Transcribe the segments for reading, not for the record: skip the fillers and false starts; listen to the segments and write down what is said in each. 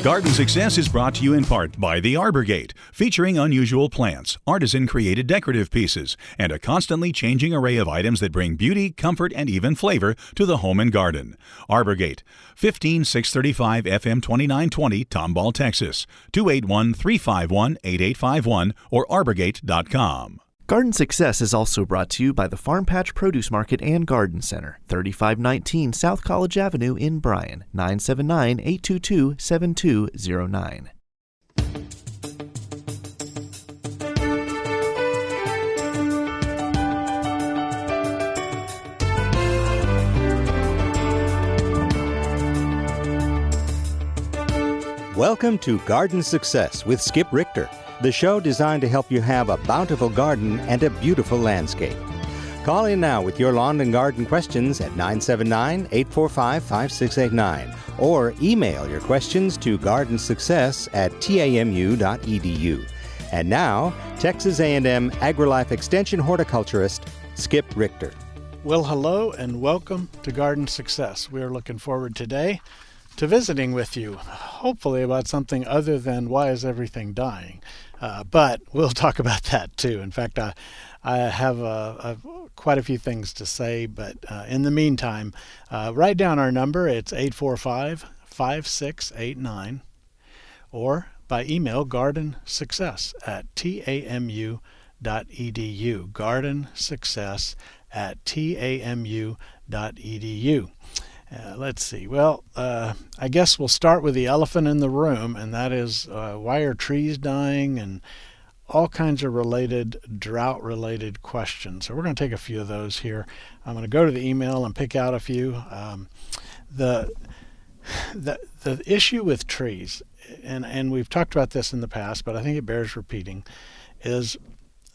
Garden Success is brought to you in part by The Arbor Gate, featuring unusual plants, artisan-created decorative pieces, and a constantly changing array of items that bring beauty, comfort, and even flavor to the home and garden. Arbor Gate, 15635 FM 2920, Tomball, Texas, 281-351-8851 or arborgate.com. Garden Success is also brought to you by the Farm Patch Produce Market and Garden Center, 3519 South College Avenue in Bryan, 979-822-7209. Welcome to Garden Success with Skip Richter, the show designed to help you have a bountiful garden and a beautiful landscape. Call in now with your lawn and garden questions at 979-845-5689 or email your questions to gardensuccess@tamu.edu. And now, Texas A&M AgriLife Extension horticulturist Skip Richter. Well, hello and welcome to Garden Success. We are looking forward today to visiting with you, hopefully about something other than why is everything dying. But we'll talk about that too. In fact, I have quite a few things to say, but in the meantime, write down our number. It's 845-5689, or by email, gardensuccess@tamu.edu, gardensuccess@tamu.edu. Let's see. Well, I guess we'll start with the elephant in the room, and that is why are trees dying and all kinds of drought-related questions. So we're going to take a few of those here. I'm going to go to the email and pick out a few. The issue with trees, and we've talked about this in the past, but I think it bears repeating, is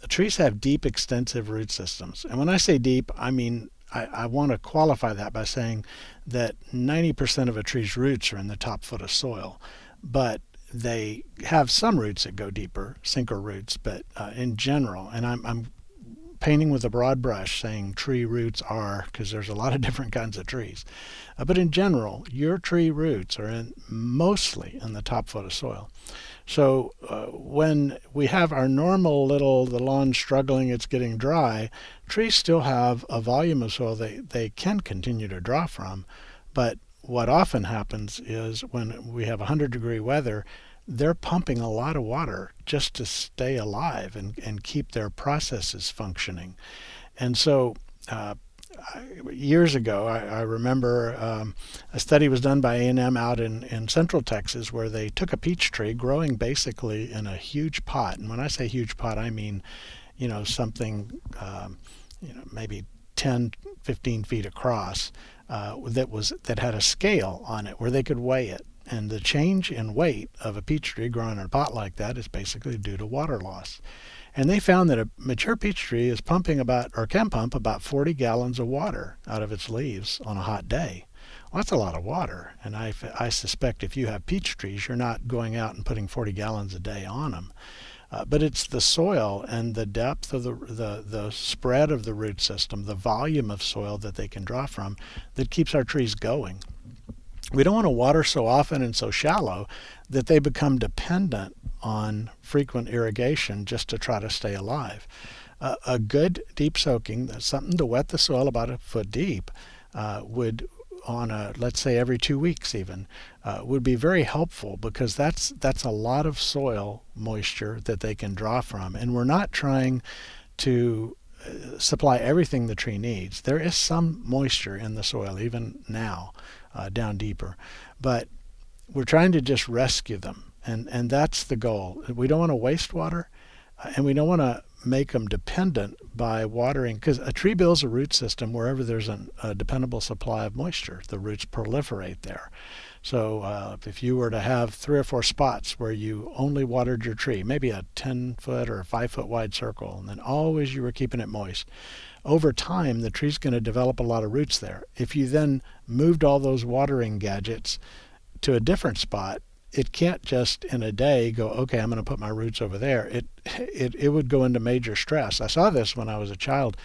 trees have deep, extensive root systems. And when I say deep, I mean I want to qualify that by saying that 90% of a tree's roots are in the top foot of soil, but they have some roots that go deeper, sinker roots, but in general, and I'm painting with a broad brush saying tree roots are, because there's a lot of different kinds of trees, but in general, your tree roots are mostly in the top foot of soil. So when we have our normal the lawn struggling, it's getting dry, trees still have a volume of soil they can continue to draw from. But what often happens is when we have 100-degree weather, they're pumping a lot of water just to stay alive and keep their processes functioning. And so years ago, I remember a study was done by A&M out in central Texas where they took a peach tree growing basically in a huge pot. And when I say huge pot, I mean, something, maybe 10, 15 feet across that had a scale on it where they could weigh it. And the change in weight of a peach tree growing in a pot like that is basically due to water loss. And they found that a mature peach tree is can pump about 40 gallons of water out of its leaves on a hot day. Well, that's a lot of water. And I suspect if you have peach trees, you're not going out and putting 40 gallons a day on them. But it's the soil and the depth of the spread of the root system, the volume of soil that they can draw from, that keeps our trees going. We don't want to water so often and so shallow that they become dependent on frequent irrigation just to try to stay alive. A good deep soaking, that's something to wet the soil about a foot deep, would, let's say every 2 weeks even, would be very helpful, because that's a lot of soil moisture that they can draw from. And we're not trying to supply everything the tree needs. There is some moisture in the soil even now, down deeper, but we're trying to just rescue them, and that's the goal. We don't want to waste water, and we don't want to make them dependent by watering, because a tree builds a root system wherever there's a dependable supply of moisture. The roots proliferate there. So if you were to have 3 or 4 spots where you only watered your tree, maybe a 10-foot or a 5-foot wide circle, and then always you were keeping it moist, over time the tree's going to develop a lot of roots there. If you then moved all those watering gadgets to a different spot, it can't just in a day go, okay, I'm going to put my roots over there. It would go into major stress. I saw this when I was a child.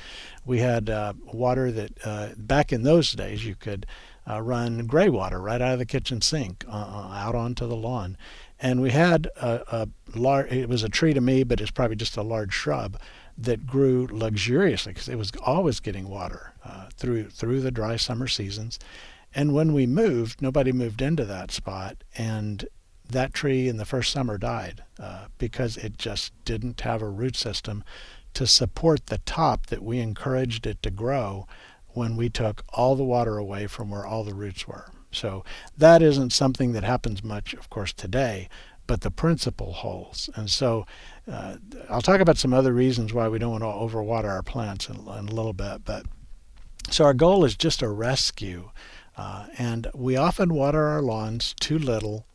We had water that back in those days you could run gray water right out of the kitchen sink out onto the lawn. And we had a large, it was a tree to me, but it's probably just a large shrub that grew luxuriously because it was always getting water through the dry summer seasons. And when we moved, nobody moved into that spot, and that tree in the first summer died because it just didn't have a root system to support the top that we encouraged it to grow when we took all the water away from where all the roots were. So that isn't something that happens much, of course, today, but the principle holds. And so I'll talk about some other reasons why we don't want to overwater our plants in a little bit. But so our goal is just a rescue. And we often water our lawns too little,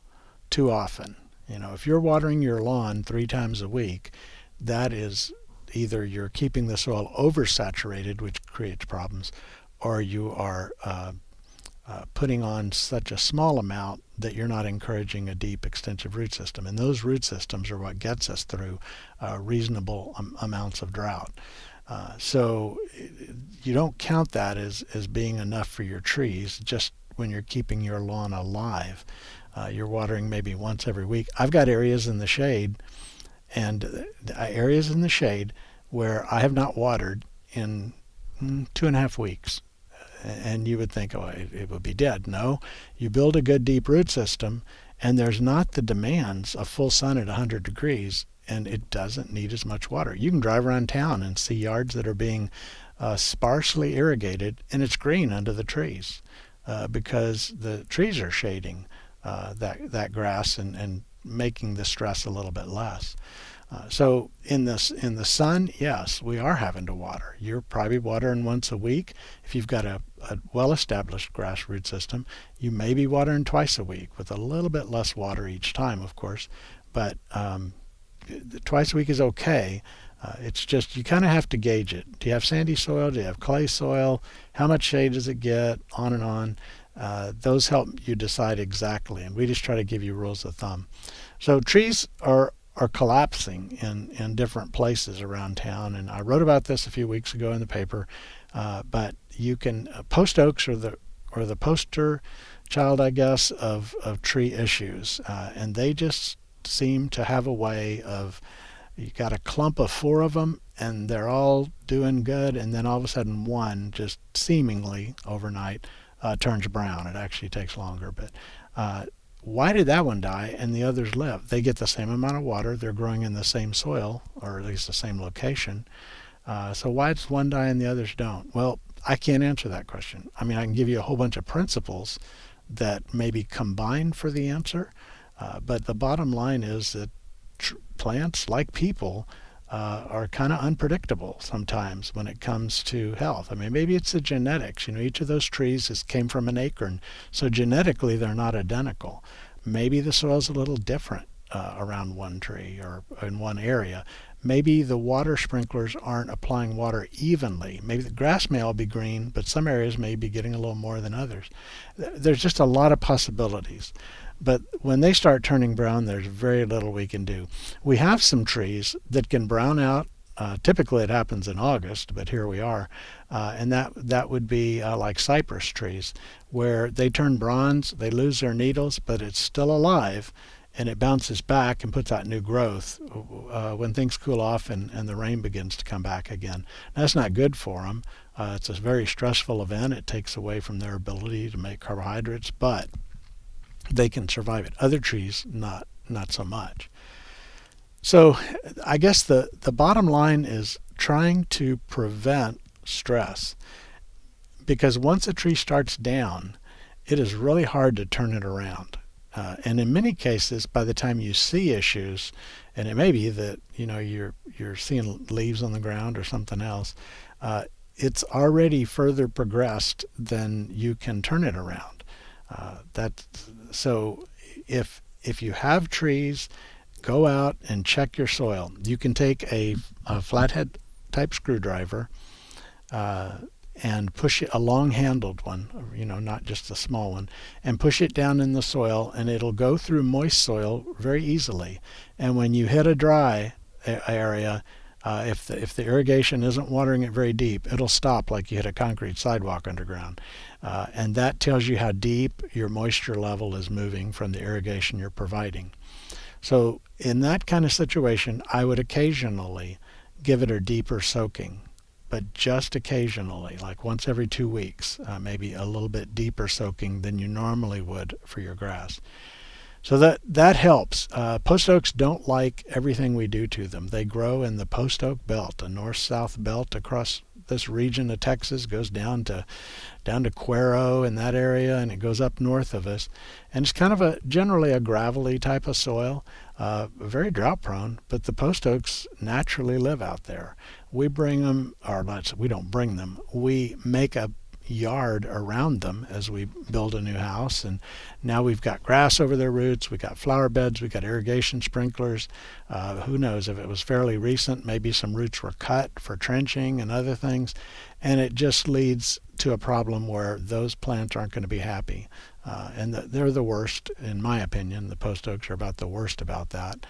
too often. If you're watering your lawn 3 times a week, that is either you're keeping the soil oversaturated, which creates problems, or you are putting on such a small amount that you're not encouraging a deep, extensive root system. And those root systems are what gets us through reasonable amounts of drought. So you don't count that as being enough for your trees just when you're keeping your lawn alive. You're watering maybe once every week. I've got areas in the shade where I have not watered in 2.5 weeks. And you would think, oh, it would be dead. No, you build a good deep root system, and there's not the demands of full sun at 100 degrees, and it doesn't need as much water. You can drive around town and see yards that are being sparsely irrigated, and it's green under the trees because the trees are shading that grass and making the stress a little bit less. So in the sun, yes, we are having to water. You're probably watering once a week. If you've got a well-established grass root system, you may be watering twice a week with a little bit less water each time, of course. But twice a week is okay. It's just you kind of have to gauge it. Do you have sandy soil? Do you have clay soil? How much shade does it get? On and on. Those help you decide exactly, and we just try to give you rules of thumb. So trees are collapsing in different places around town, and I wrote about this a few weeks ago in the paper. But you can post oaks are the poster child, I guess, of tree issues, and they just seem to have a way of you got a clump of 4 of them, and they're all doing good, and then all of a sudden one just seemingly overnight turns brown. It actually takes longer, but why did that one die and the others live? They get the same amount of water. They're growing in the same soil, or at least the same location. So why does one die and the others don't? Well, I can't answer that question. I mean, I can give you a whole bunch of principles that maybe combine for the answer, but the bottom line is that plants, like people, are kind of unpredictable sometimes when it comes to health. I mean, maybe it's the genetics. Each of those trees came from an acorn, so genetically they're not identical. Maybe the soil's a little different around one tree or in one area. Maybe the water sprinklers aren't applying water evenly. Maybe the grass may all be green, but some areas may be getting a little more than others. There's just a lot of possibilities. But when they start turning brown, there's very little we can do. We have some trees that can brown out. Typically it happens in August, but here we are. And that would be like cypress trees, where they turn bronze, they lose their needles, but it's still alive, and it bounces back and puts out new growth when things cool off and the rain begins to come back again. That's not good for them. It's a very stressful event. It takes away from their ability to make carbohydrates, but they can survive it. Other trees, not so much. So I guess the bottom line is trying to prevent stress, because once a tree starts down, it is really hard to turn it around. And in many cases, by the time you see issues, and it may be that you're seeing leaves on the ground or something else, it's already further progressed than you can turn it around. So if you have trees, go out and check your soil. You can take a flathead type screwdriver and push it, a long-handled one, not just a small one, and push it down in the soil, and it'll go through moist soil very easily. And when you hit a dry area, If the irrigation isn't watering it very deep, it'll stop like you hit a concrete sidewalk underground. And that tells you how deep your moisture level is moving from the irrigation you're providing. So in that kind of situation, I would occasionally give it a deeper soaking, but just occasionally, like once every 2 weeks, maybe a little bit deeper soaking than you normally would for your grass. So that helps. Post oaks don't like everything we do to them. They grow in the post oak belt, a north-south belt across this region of Texas, goes down to Cuero in that area, and it goes up north of us. And it's kind of generally a gravelly type of soil, very drought prone, but the post oaks naturally live out there. We bring them, or we don't bring them, we make a yard around them as we build a new house, and now we've got grass over their roots, we've got flower beds, we've got irrigation sprinklers. Who knows, if it was fairly recent, maybe some roots were cut for trenching and other things, and it just leads to a problem where those plants aren't going to be happy, and they're the worst, in my opinion. The post oaks are about the worst about that.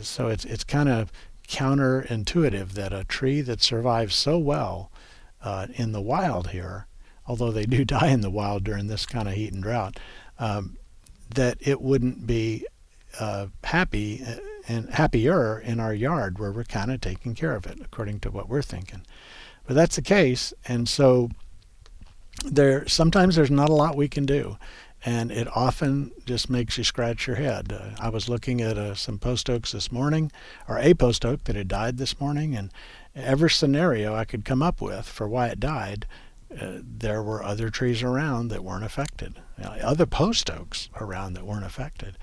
So it's kind of counterintuitive that a tree that survives so well in the wild here, although they do die in the wild during this kind of heat and drought, that it wouldn't be happy and happier in our yard where we're kind of taking care of it, according to what we're thinking. But that's the case, and so sometimes there's not a lot we can do, and it often just makes you scratch your head. I was looking at some post oaks this morning, or a post oak that had died this morning, and every scenario I could come up with for why it died, there were other trees around that weren't affected, other post oaks around that weren't affected,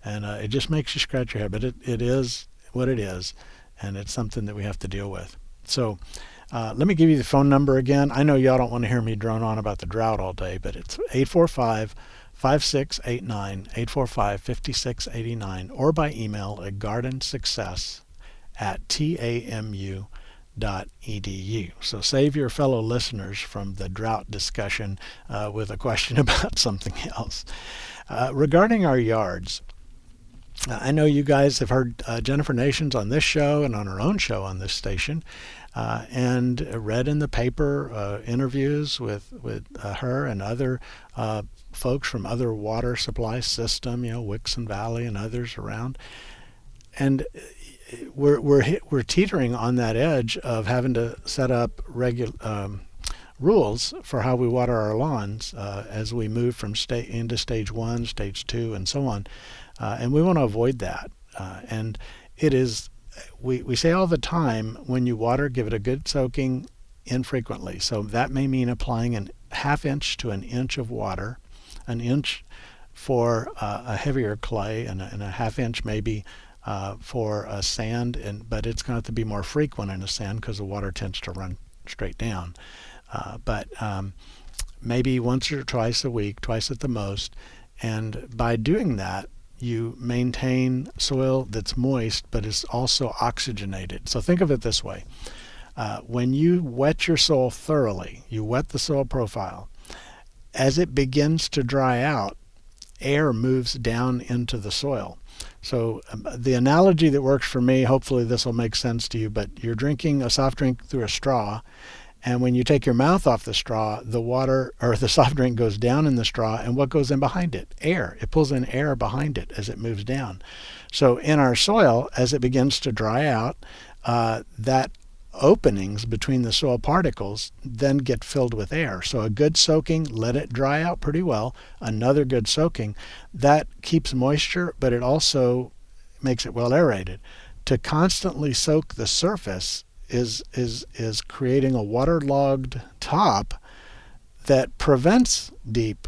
and it just makes you scratch your head. But it is what it is, and it's something that we have to deal with. So let me give you the phone number again. I know y'all don't want to hear me drone on about the drought all day, but it's 845-5689, 845-5689, or by email at gardensuccess@tamu.edu. So save your fellow listeners from the drought discussion with a question about something else. Regarding our yards, I know you guys have heard Jennifer Nations on this show and on her own show on this station, and read in the paper interviews with her and other folks from other water supply system, Wixon Valley and others around, and we're teetering on that edge of having to set up rules for how we water our lawns as we move from into stage 1, stage 2, and so on, and we want to avoid that. And it is. We say all the time, when you water, give it a good soaking infrequently. So that may mean applying a ½ inch to an inch of water, an inch for a heavier clay, and a ½ inch maybe for a sand. But it's going to have to be more frequent in a sand because the water tends to run straight down. But maybe once or twice a week, twice at the most. And by doing that, you maintain soil that's moist but is also oxygenated. So think of it this way. When you wet your soil thoroughly, you wet the soil profile, as it begins to dry out, air moves down into the soil. So the analogy that works for me, hopefully this will make sense to you, but you're drinking a soft drink through a straw, and when you take your mouth off the straw, the water or the soft drink goes down in the straw, and what goes in behind it? Air. It pulls in air behind it as it moves down. So in our soil, as it begins to dry out, that openings between the soil particles then get filled with air. So a good soaking, let it dry out pretty well. Another good soaking, that keeps moisture, but it also makes it well aerated. To constantly soak the surface is creating a waterlogged top that prevents deep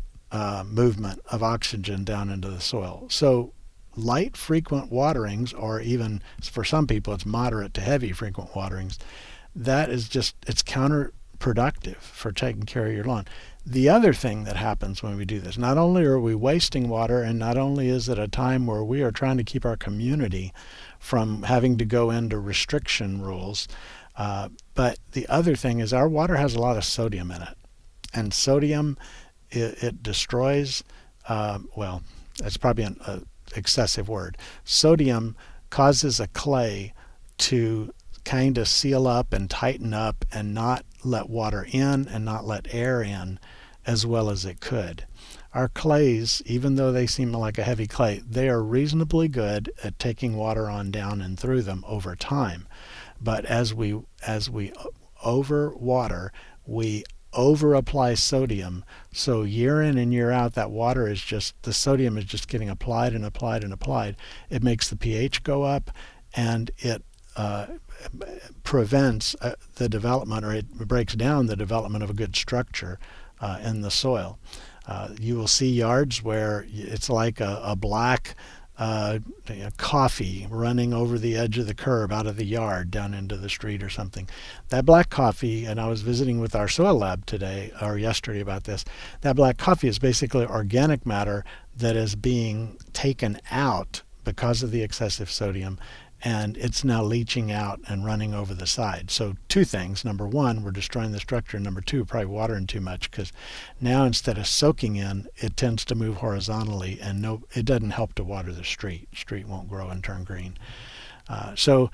movement of oxygen down into the soil. So light frequent waterings, or even for some people it's moderate to heavy frequent waterings, that is just, it's counterproductive for taking care of your lawn. The other thing that happens when we do this, not only are we wasting water, and not only is it a time where we are trying to keep our community from having to go into restriction rules, but the other thing is our water has a lot of sodium in it. And sodium, it destroys, well, that's probably an excessive word. Sodium causes a clay to kind of seal up and tighten up and not let water in and not let air in as well as it could. Our clays, even though they seem like a heavy clay, they are reasonably good at taking water on down and through them over time. But as we over water, we over apply sodium, so year in and year out that water is just, the sodium is just getting applied and applied and applied. It makes the pH go up, and it prevents the development, or it breaks down the development of a good structure in the soil. You will see yards where it's like a black coffee running over the edge of the curb out of the yard down into the street or something. That black coffee, and I was visiting with our soil lab today or yesterday about this, that black coffee is basically organic matter that is being taken out because of the excessive sodium, and it's now leaching out and running over the side. So two things. Number one, we're destroying the structure. Number two, probably watering too much, because now instead of soaking in, it tends to move horizontally, and it doesn't help to water the street. Street won't grow and turn green. So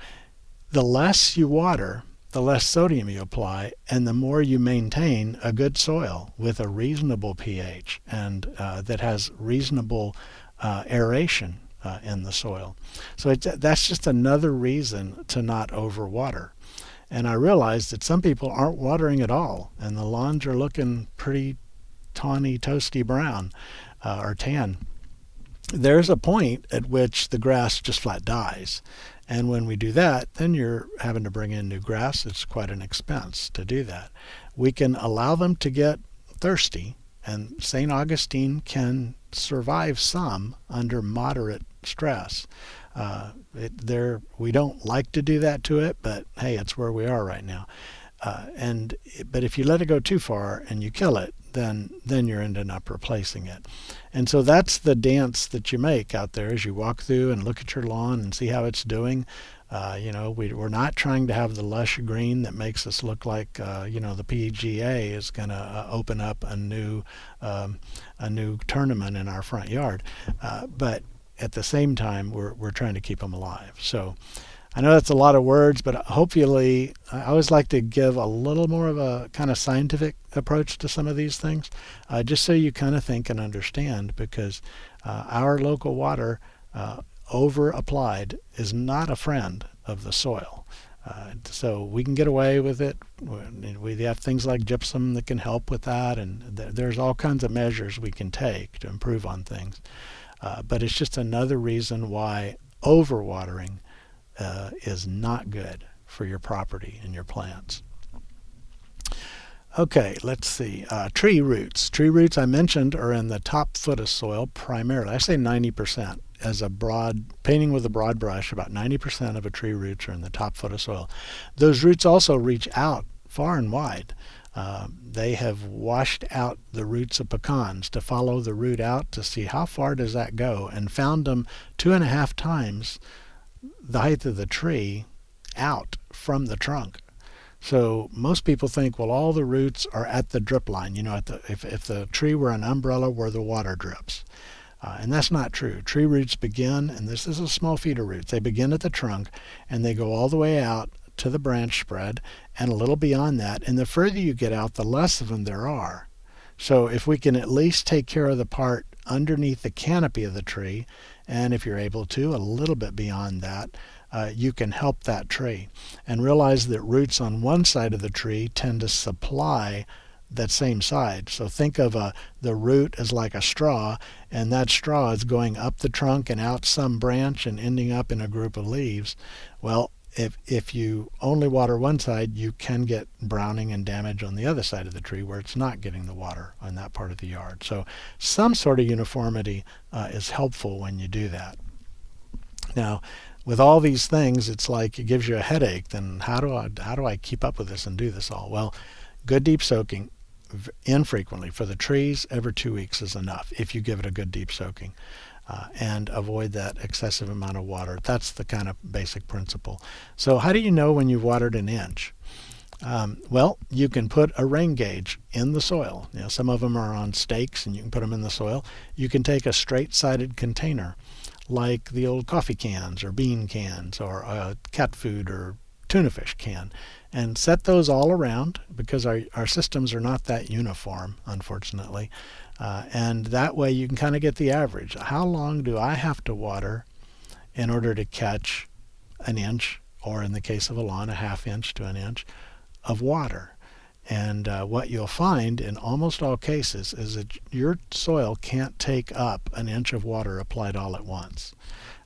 the less you water, the less sodium you apply, and the more you maintain a good soil with a reasonable pH and that has reasonable aeration in the soil. So that's just another reason to not overwater. And I realized that some people aren't watering at all, and the lawns are looking pretty tawny, toasty brown or tan. There's a point at which the grass just flat dies. And when we do that, then you're having to bring in new grass. It's quite an expense to do that. We can allow them to get thirsty, and St. Augustine can survive some under moderate stress. We don't like to do that to it, but hey, it's where we are right now. But if you let it go too far and you kill it, then you're ending up replacing it. And so that's the dance that you make out there as you walk through and look at your lawn and see how it's doing. We're not trying to have the lush green that makes us look like the PGA is going to open up a new tournament in our front yard, but at the same time we're trying to keep them alive. So I know that's a lot of words, but hopefully I always like to give a little more of a kind of scientific approach to some of these things, just so you kind of think and understand, because our local water over applied is not a friend of the soil. So we can get away with it. We have things like gypsum that can help with that, and there's all kinds of measures we can take to improve on things. But it's just another reason why overwatering is not good for your property and your plants. Okay, let's see. Tree roots. Tree roots, I mentioned, are in the top foot of soil primarily. I say 90%. As a broad, painting with a broad brush, about 90% of a tree roots are in the top foot of soil. Those roots also reach out far and wide. They have washed out the roots of pecans to follow the root out to see how far does that go, and found them 2.5 times the height of the tree out from the trunk. So most people think, well, all the roots are at the drip line, if the tree were an umbrella where the water drips. And that's not true. Tree roots begin, and this is a small feeder roots, they begin at the trunk and they go all the way out to the branch spread and a little beyond that. And the further you get out, the less of them there are. So if we can at least take care of the part underneath the canopy of the tree, and if you're able to, a little bit beyond that, you can help that tree. And realize that roots on one side of the tree tend to supply that same side. So think of the root as like a straw, and that straw is going up the trunk and out some branch and ending up in a group of leaves. Well, if you only water one side, you can get browning and damage on the other side of the tree where it's not getting the water on that part of the yard. So some sort of uniformity is helpful when you do that. Now, with all these things, it's like it gives you a headache. Then how do I keep up with this and do this all? Well, good deep soaking infrequently for the trees, every 2 weeks is enough if you give it a good deep soaking, and avoid that excessive amount of water. That's the kind of basic principle. So how do you know when you've watered an inch? Well, you can put a rain gauge in the soil. Some of them are on stakes and you can put them in the soil. You can take a straight-sided container like the old coffee cans or bean cans or cat food or tuna fish can. And set those all around, because our systems are not that uniform, unfortunately. And that way you can kind of get the average. How long do I have to water in order to catch an inch, or in the case of a lawn, a half inch to an inch of water? And what you'll find in almost all cases is that your soil can't take up an inch of water applied all at once.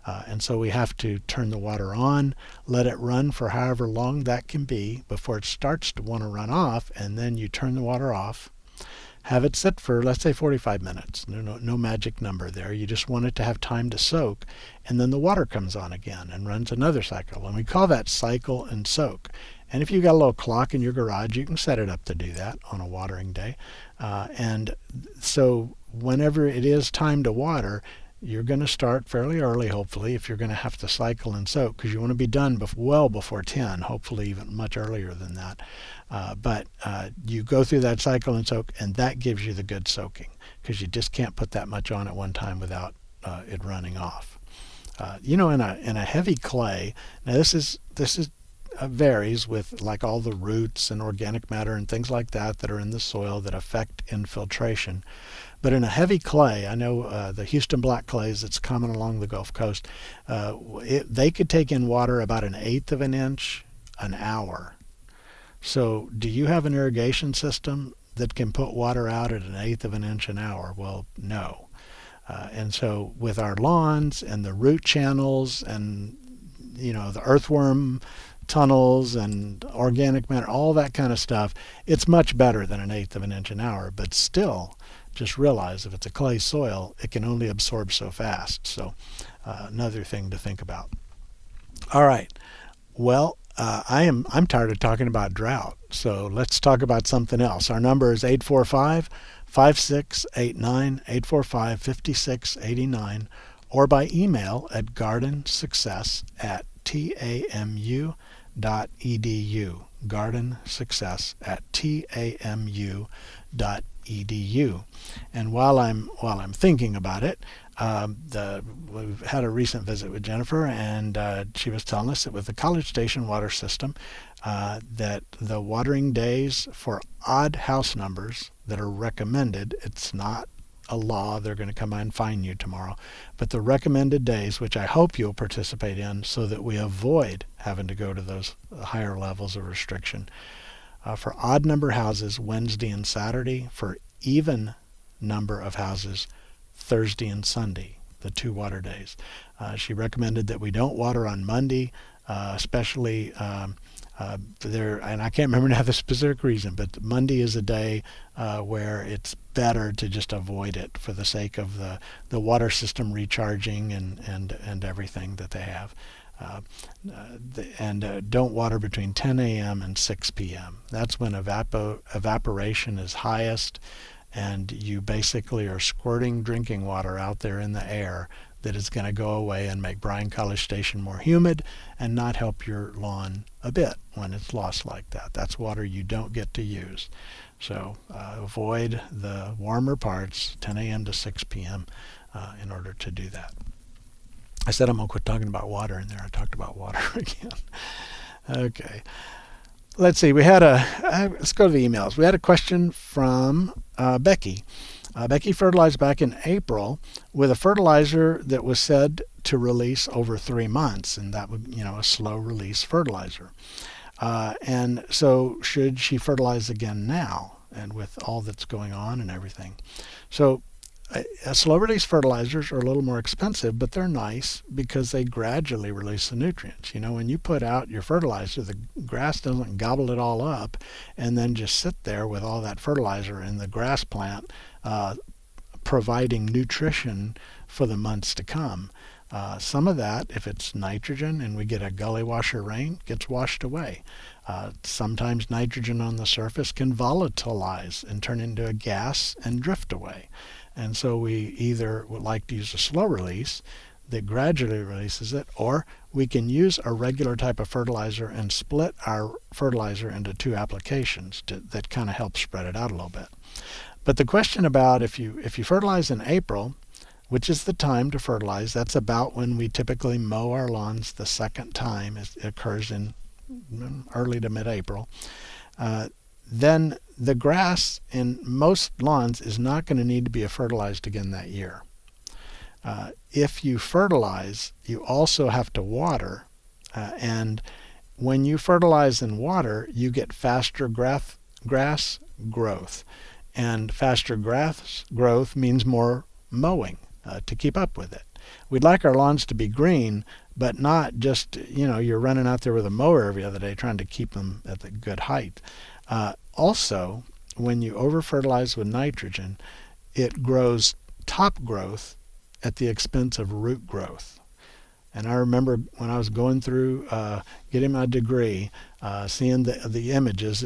And so we have to turn the water on, let it run for however long that can be before it starts to want to run off, and then you turn the water off. Have it sit for, let's say, 45 minutes. No magic number there. You just want it to have time to soak, and then the water comes on again and runs another cycle. And we call that cycle and soak. And if you've got a little clock in your garage, you can set it up to do that on a watering day. And so whenever it is time to water, you're going to start fairly early, hopefully, if you're going to have to cycle and soak, because you want to be done well before 10, hopefully even much earlier than that. But you go through that cycle and soak, and that gives you the good soaking, because you just can't put that much on at one time without it running off. In a heavy clay, now this is varies with like all the roots and organic matter and things like that are in the soil that affect infiltration. But in a heavy clay, I know the Houston black clays that's common along the Gulf Coast, they could take in water about 1/8 of an inch an hour. So do you have an irrigation system that can put water out at 1/8 of an inch an hour? Well, no. And so with our lawns and the root channels and the earthworm tunnels and organic matter, all that kind of stuff, it's much better than 1/8 of an inch an hour. But still, just realize if it's a clay soil, it can only absorb so fast. So another thing to think about. All right. Well, I'm tired of talking about drought, so let's talk about something else. Our number is 845-5689, 845-5689, or by email at gardensuccess@tamu.edu, gardensuccess@tamu.edu. And while I'm thinking about it, we've had a recent visit with Jennifer, and she was telling us that with the College Station water system, that the watering days for odd house numbers that are recommended, it's not a law, they're going to come by and fine you tomorrow, but the recommended days, which I hope you'll participate in so that we avoid having to go to those higher levels of restriction. For odd number houses, Wednesday and Saturday. For even number of houses, Thursday and Sunday, the 2 water days. She recommended that we don't water on Monday, especially there, and I can't remember now the specific reason, but Monday is a day where it's better to just avoid it for the sake of the water system recharging and everything that they have. Don't water between 10 a.m. and 6 p.m. That's when evaporation is highest, and you basically are squirting drinking water out there in the air that is going to go away and make Bryan College Station more humid and not help your lawn a bit when it's lost like that. That's water you don't get to use. So avoid the warmer parts, 10 a.m. to 6 p.m. In order to do that. I said I'm going to quit talking about water in there. I talked about water again. Okay. Let's see. Let's go to the emails. We had a question from Becky. Becky fertilized back in April with a fertilizer that was said to release over 3 months, and that would, a slow release fertilizer. And so should she fertilize again now, and with all that's going on and everything? So slow release fertilizers are a little more expensive, but they're nice because they gradually release the nutrients. When you put out your fertilizer, the grass doesn't gobble it all up and then just sit there with all that fertilizer in the grass plant providing nutrition for the months to come. Some of that, if it's nitrogen and we get a gully washer rain, gets washed away. Sometimes nitrogen on the surface can volatilize and turn into a gas and drift away. And so we either would like to use a slow release that gradually releases it, or we can use a regular type of fertilizer and split our fertilizer into 2 applications that kind of help spread it out a little bit. But the question about if you fertilize in April, which is the time to fertilize, that's about when we typically mow our lawns the second time. It occurs in early to mid-April, then the grass in most lawns is not going to need to be fertilized again that year. If you fertilize, you also have to water, and when you fertilize and water, you get faster grass growth, and faster grass growth means more mowing to keep up with it. We'd like our lawns to be green, but not just, you're running out there with a mower every other day trying to keep them at the good height. Also, when you over-fertilize with nitrogen, it grows top growth at the expense of root growth. And I remember when I was going through getting my degree, seeing the images.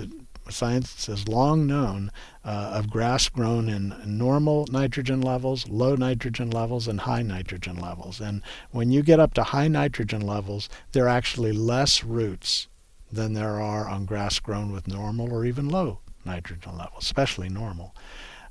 Science has long known of grass grown in normal nitrogen levels, low nitrogen levels, and high nitrogen levels. And when you get up to high nitrogen levels, there are actually less roots than there are on grass grown with normal or even low nitrogen levels, especially normal.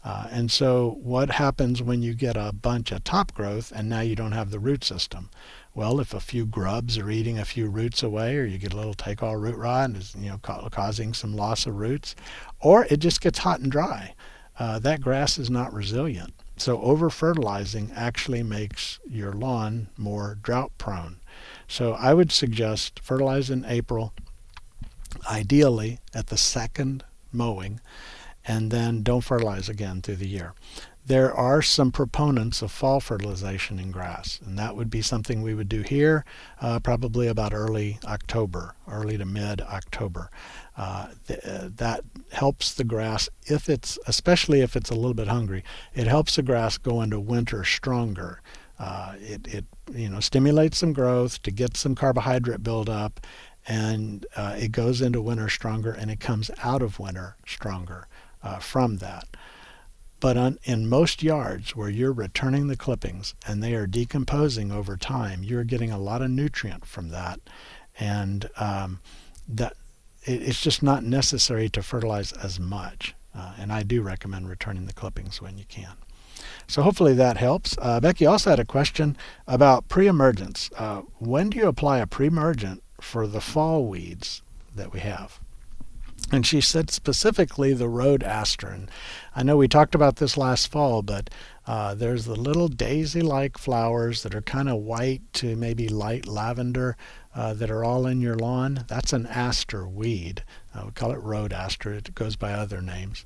And so what happens when you get a bunch of top growth and now you don't have the root system? Well, if a few grubs are eating a few roots away, or you get a little take-all root rot, and causing some loss of roots, or it just gets hot and dry, that grass is not resilient. So over-fertilizing actually makes your lawn more drought-prone. So I would suggest fertilize in April, ideally at the second mowing, and then don't fertilize again through the year. There are some proponents of fall fertilization in grass, and that would be something we would do here probably about early to mid-October. That helps the grass, especially if it's a little bit hungry, it helps the grass go into winter stronger. It stimulates some growth to get some carbohydrate buildup, and it goes into winter stronger, and it comes out of winter stronger from that. But in most yards where you're returning the clippings and they are decomposing over time, you're getting a lot of nutrient from that, and it's just not necessary to fertilize as much. And I do recommend returning the clippings when you can. So hopefully that helps. Becky also had a question about pre-emergence. When do you apply a pre-emergent for the fall weeds that we have? And she said specifically the road aster. And I know we talked about this last fall, but there's the little daisy-like flowers that are kind of white to maybe light lavender that are all in your lawn. That's an aster weed. We call it road aster. It goes by other names.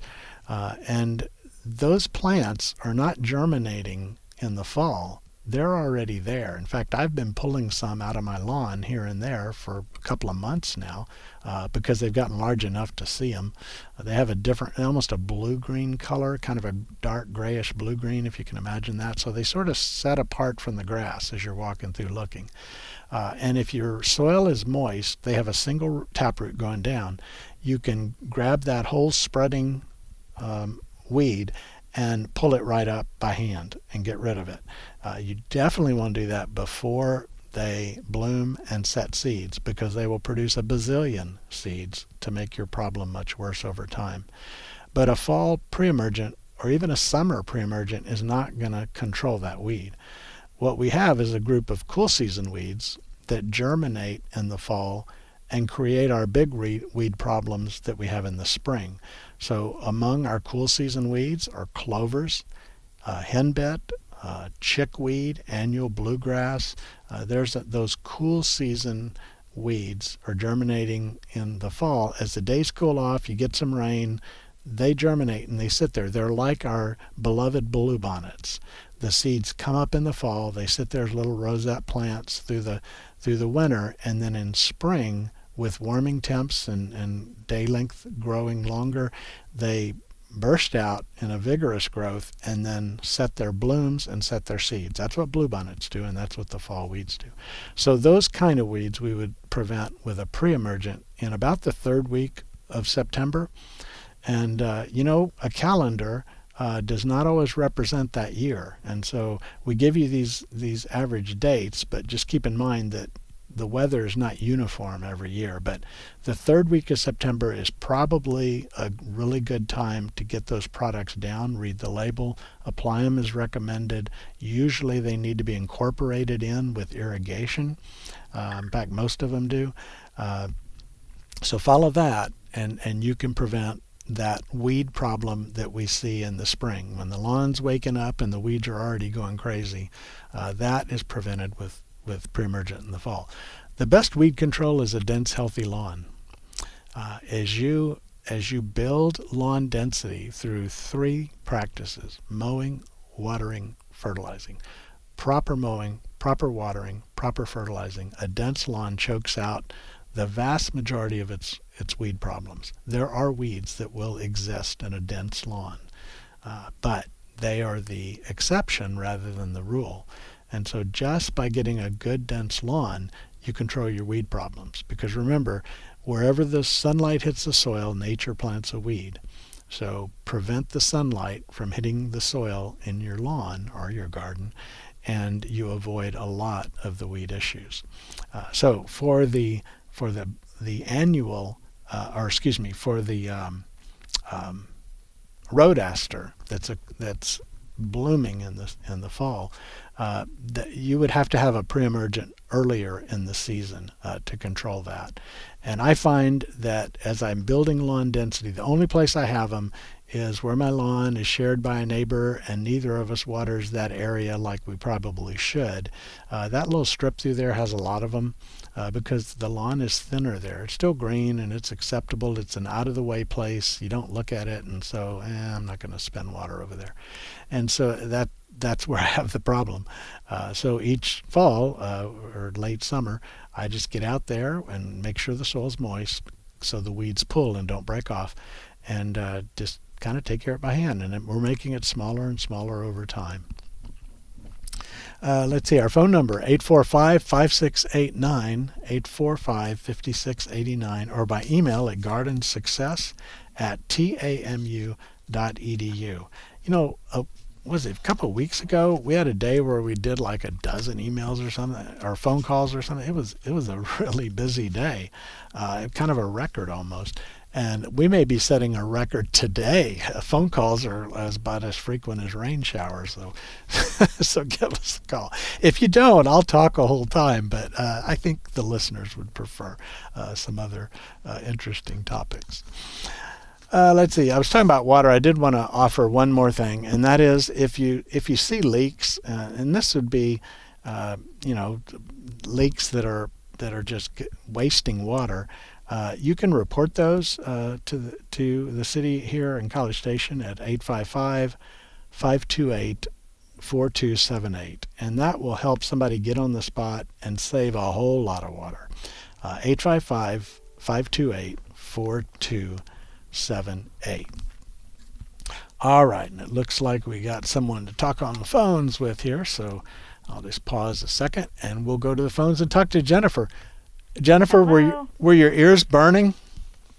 And those plants are not germinating in the fall. They're already there. In fact, I've been pulling some out of my lawn here and there for a couple of months now because they've gotten large enough to see them. They have almost a blue-green color, kind of a dark grayish blue-green, if you can imagine that. So they sort of set apart from the grass as you're walking through looking. And if your soil is moist, they have a single taproot going down. You can grab that whole spreading weed and pull it right up by hand and get rid of it. You definitely want to do that before they bloom and set seeds, because they will produce a bazillion seeds to make your problem much worse over time. But a fall pre-emergent or even a summer pre-emergent is not going to control that weed. What we have is a group of cool season weeds that germinate in the fall and create our big weed problems that we have in the spring. So among our cool season weeds are clovers, henbit, chickweed, annual bluegrass. Those cool season weeds are germinating in the fall. As the days cool off, you get some rain, they germinate and they sit there. They're like our beloved bluebonnets. The seeds come up in the fall, they sit there as little rosette plants through the winter, and then in spring, with warming temps and day length growing longer, they burst out in a vigorous growth and then set their blooms and set their seeds. That's what bluebonnets do, and that's what the fall weeds do. So those kind of weeds we would prevent with a pre-emergent in about the third week of September. And a calendar does not always represent that year, and so we give you these average dates, but just keep in mind that the weather is not uniform every year. But the third week of September is probably a really good time to get those products down. Read the label, apply them as recommended. Usually they need to be incorporated in with irrigation. In fact, most of them do. So follow that, and you can prevent that weed problem that we see in the spring. When the lawn's waking up and the weeds are already going crazy, that is prevented with pre-emergent in the fall. The best weed control is a dense, healthy lawn. As you build lawn density through 3 practices: mowing, watering, fertilizing. Proper mowing, proper watering, proper fertilizing. A dense lawn chokes out the vast majority of its weed problems. There are weeds that will exist in a dense lawn, but they are the exception rather than the rule. And so just by getting a good dense lawn, you control your weed problems. Because remember, wherever the sunlight hits the soil, nature plants a weed. So prevent the sunlight from hitting the soil in your lawn or your garden, and you avoid a lot of the weed issues. So for the annual, for the road aster that's blooming in the fall, you would have to have a pre-emergent earlier in the season to control that. And I find that as I'm building lawn density, the only place I have them is where my lawn is shared by a neighbor and neither of us waters that area like we probably should. That little strip through there has a lot of them because the lawn is thinner there. It's still green and it's acceptable. It's an out-of-the-way place. You don't look at it, and so I'm not going to spend water over there. And so that's where I have the problem. So each fall or late summer, I just get out there and make sure the soil's moist so the weeds pull and don't break off, and just kind of take care of it by hand. And then we're making it smaller and smaller over time. Let's see, our phone number, 845-5689, 845-5689, or by email at gardensuccess@tamu.edu. Was it a couple of weeks ago? We had a day where we did like a dozen emails or something, or phone calls or something. It was a really busy day, kind of a record almost. And we may be setting a record today. Phone calls are about as frequent as rain showers, so give us a call. If you don't, I'll talk a whole time, but I think the listeners would prefer some other interesting topics. Let's see. I was talking about water. I did want to offer one more thing, and that is if you see leaks, and this would be, leaks that are just wasting water. You can report those to the city here in College Station at 855-528-4278, and that will help somebody get on the spot and save a whole lot of water. 855-528-4278. All right, and it looks like we got someone to talk on the phones with here, so I'll just pause a second and we'll go to the phones and talk to Jennifer. Jennifer, were your ears burning?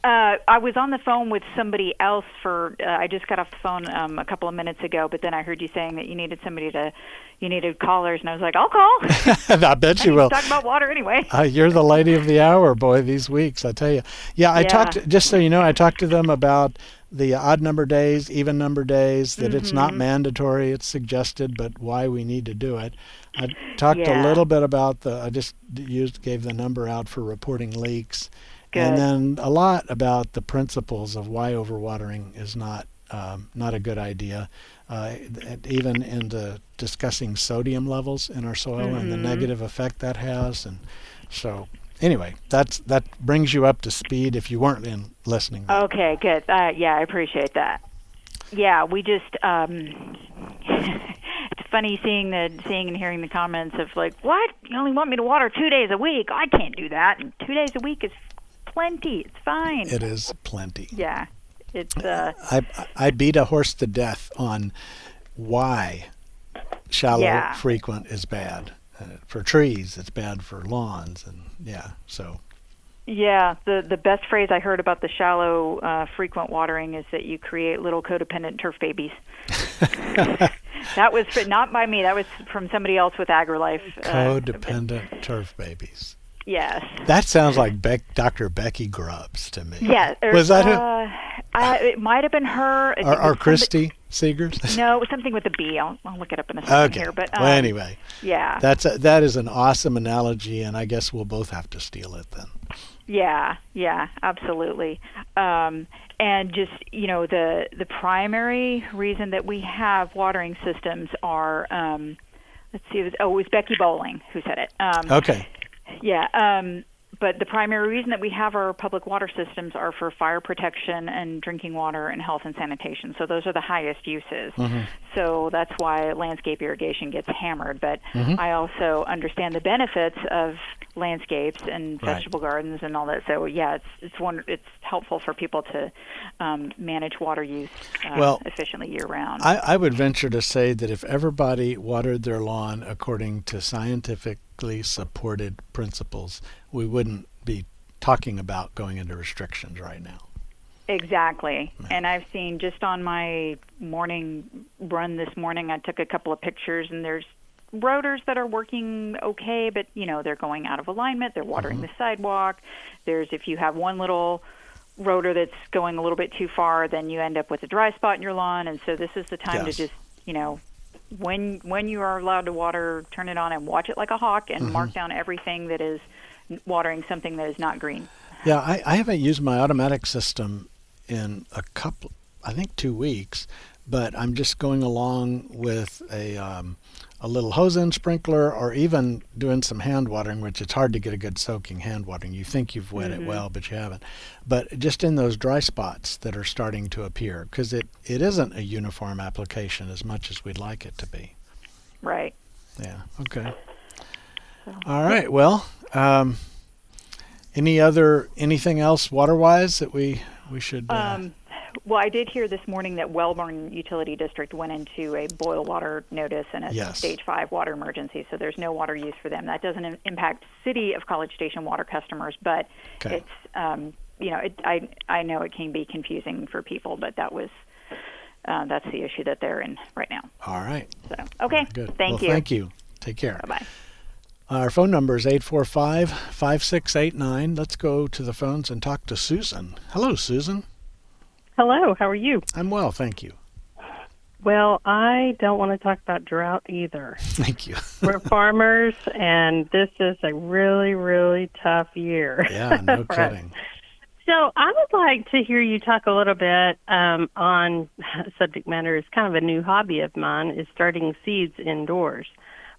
I was on the phone with somebody else I just got off the phone a couple of minutes ago, but then I heard you saying that you needed callers, and I was like, I'll call. I bet you will. Talk about water anyway. You're the lady of the hour, boy, these weeks, I tell you. Yeah, I talked to them about the odd number days, even number days, that it's not mandatory, it's suggested, but why we need to do it. I talked a little bit about I just gave the number out for reporting leaks. Good. And then a lot about the principles of why overwatering is not a good idea, even into discussing sodium levels in our soil and the negative effect that has. And so anyway, that brings you up to speed if you weren't listening. Okay, good. Yeah, I appreciate that. Yeah, we just it's funny seeing and hearing the comments of like, what? You only want me to water 2 days a week? I can't do that. And 2 days a week is plenty. It's fine. It is plenty. Yeah. It's I beat a horse to death on why shallow frequent is bad. For trees, it's bad for lawns, and so. Yeah, the best phrase I heard about the shallow frequent watering is that you create little codependent turf babies. That was not by me. That was from somebody else with AgriLife. Codependent turf babies. Yes. That sounds like Dr. Becky Grubbs to me. Yeah. Was that it might have been her. Or Christy Seegers? No, it was something with a B. I'll look it up in a second here. But, well, anyway. Yeah. That is an awesome analogy, and I guess we'll both have to steal it then. Yeah, absolutely. And just, the primary reason that we have watering systems are, let's see, it was Becky Bowling who said it. Okay. Yeah. But the primary reason that we have our public water systems are for fire protection and drinking water and health and sanitation. So those are the highest uses. So that's why landscape irrigation gets hammered. But I also understand the benefits of landscapes and vegetable gardens and all that. So yeah, it's helpful for people to manage water use efficiently year round. I would venture to say that if everybody watered their lawn according to scientifically supported principles, we wouldn't be talking about going into restrictions right now. Exactly. And I've seen just on my morning run this morning, I took a couple of pictures, and there's rotors that are working okay, but they're going out of alignment. They're watering the sidewalk. If you have one little rotor that's going a little bit too far, then you end up with a dry spot in your lawn. And so this is the time to just, when you are allowed to water, turn it on and watch it like a hawk and mark down everything that is watering something that is not green. Yeah, I haven't used my automatic system in I think 2 weeks, but I'm just going along with a little hose end sprinkler, or even doing some hand watering, which it's hard to get a good soaking hand watering. You think you've wet it well, but you haven't. But just in those dry spots that are starting to appear, because it isn't a uniform application as much as we'd like it to be. Right. Yeah, okay. All right, well, anything else water-wise that we should... Well, I did hear this morning that Wellborn Utility District went into a boil water notice and a stage 5 water emergency, so there's no water use for them. That doesn't impact City of College Station water customers, but it's, I know it can be confusing for people, but that's the issue that they're in right now. All right. So, okay. Good. Thank you. Thank you. Take care. Bye-bye. Our phone number is 845-5689. Let's go to the phones and talk to Susan. Hello, Susan. Hello, how are you? I'm well, thank you. Well, I don't want to talk about drought either. Thank you. We're farmers, and this is a really, really tough year. Yeah, no kidding. So I would like to hear you talk a little bit on subject matter. It's kind of a new hobby of mine, is starting seeds indoors.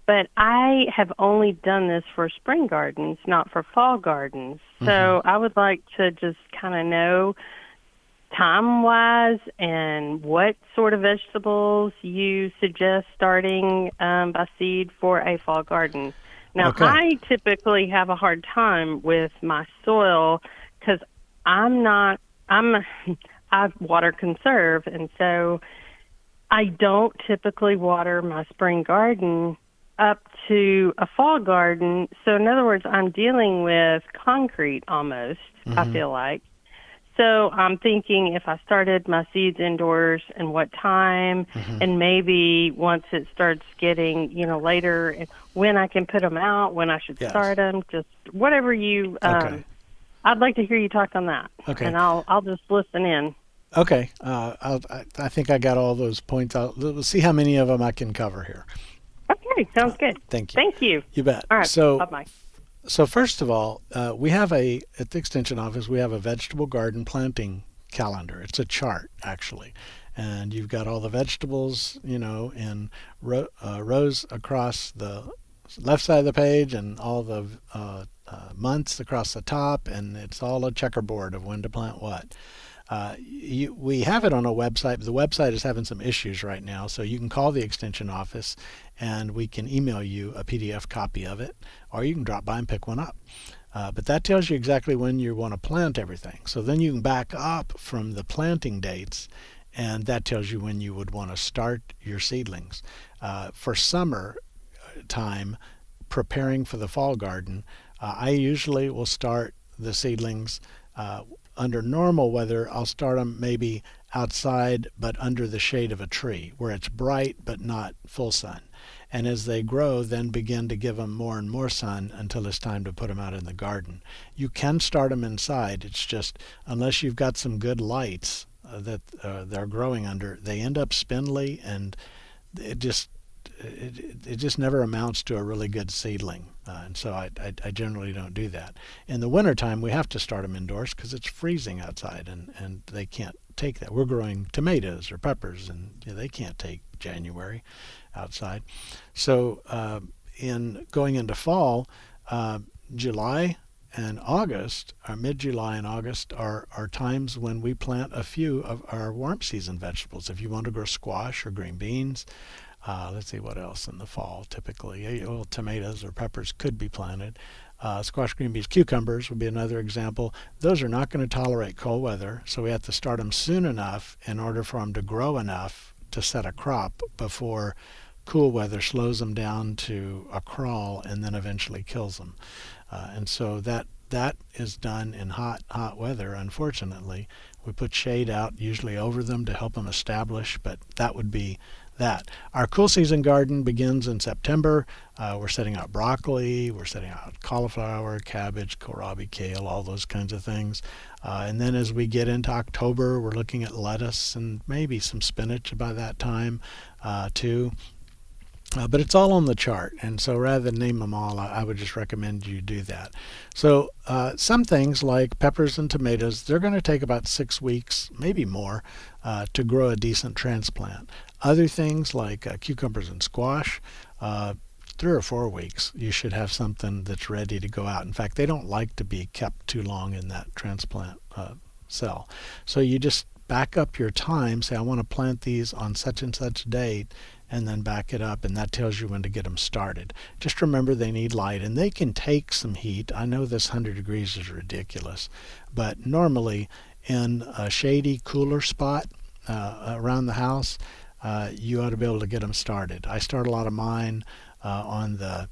But I have only done this for spring gardens, not for fall gardens. So I would like to just kind of know time-wise and what sort of vegetables you suggest starting by seed for a fall garden. Now, I typically have a hard time with my soil because I water conserve, and so I don't typically water my spring garden up to a fall garden. So in other words, I'm dealing with concrete almost, I feel like. So I'm thinking if I started my seeds indoors and what time, and maybe once it starts getting, later, when I can put them out, when I should start them, just whatever you, I'd like to hear you talk on that. Okay. And I'll just listen in. Okay. I think I got all those points out. Let's see how many of them I can cover here. Okay, sounds good. Thank you. Thank you. You bet. All right, bye-bye. So first of all, we have at the Extension Office, we have a vegetable garden planting calendar. It's a chart, actually. And you've got all the vegetables, in rows across the left side of the page, and all the months across the top, and it's all a checkerboard of when to plant what. We have it on a website. The website is having some issues right now, so you can call the Extension Office and we can email you a PDF copy of it, or you can drop by and pick one up. But that tells you exactly when you want to plant everything. So then you can back up from the planting dates, and that tells you when you would want to start your seedlings. For summer time, preparing for the fall garden, I usually will start the seedlings under normal weather. I'll start them maybe outside but under the shade of a tree where it's bright but not full sun. And as they grow, then begin to give them more and more sun until it's time to put them out in the garden. You can start them inside. It's just, unless you've got some good lights that they're growing under, they end up spindly, and it just, it just never amounts to a really good seedling. And so I generally don't do that. In the wintertime, we have to start them indoors because it's freezing outside, and they can't take that. We're growing tomatoes or peppers, and they can't take January outside. So in going into fall, July and August, mid-July and August are times when we plant a few of our warm season vegetables. If you want to grow squash or green beans, let's see what else in the fall typically. Well, tomatoes or peppers could be planted. Squash, green beans, cucumbers would be another example. Those are not going to tolerate cold weather, so we have to start them soon enough in order for them to grow enough to set a crop before cool weather slows them down to a crawl and then eventually kills them. And so that is done in hot weather, unfortunately. We put shade out usually over them to help them establish, but that would be that. Our cool season garden begins in September. We're setting out broccoli, we're setting out cauliflower, cabbage, kohlrabi, kale, all those kinds of things. And then as we get into October, we're looking at lettuce and maybe some spinach by that time too. But it's all on the chart, and so rather than name them all, I would just recommend you do that. So some things like peppers and tomatoes, they're going to take about 6 weeks, maybe more, to grow a decent transplant. Other things like cucumbers and squash, 3 or 4 weeks, you should have something that's ready to go out. In fact, they don't like to be kept too long in that transplant cell. So you just back up your time, say I want to plant these on such and such date, and then back it up, and that tells you when to get them started. Just remember they need light, and they can take some heat. I know this 100 degrees is ridiculous, but normally in a shady, cooler spot around the house, you ought to be able to get them started. I start a lot of mine on the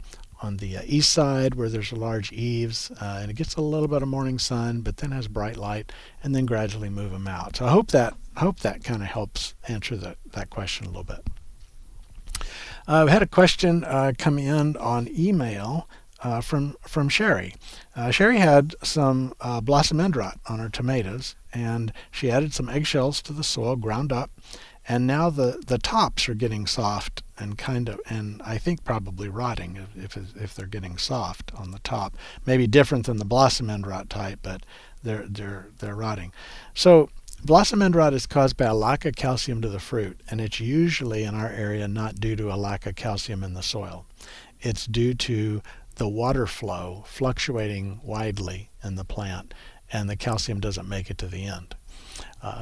east side where there's a large eaves, and it gets a little bit of morning sun, but then has bright light, and then gradually move them out. So I hope that kind of helps answer that question a little bit. We had a question come in on email from Sherry. Sherry had some blossom end rot on her tomatoes, and she added some eggshells to the soil, ground up, and now the tops are getting soft and and I think probably rotting if they're getting soft on the top. Maybe different than the blossom end rot type, but they're rotting. So blossom end rot is caused by a lack of calcium to the fruit, and it's usually in our area not due to a lack of calcium in the soil. It's due to the water flow fluctuating widely in the plant, and the calcium doesn't make it to the end.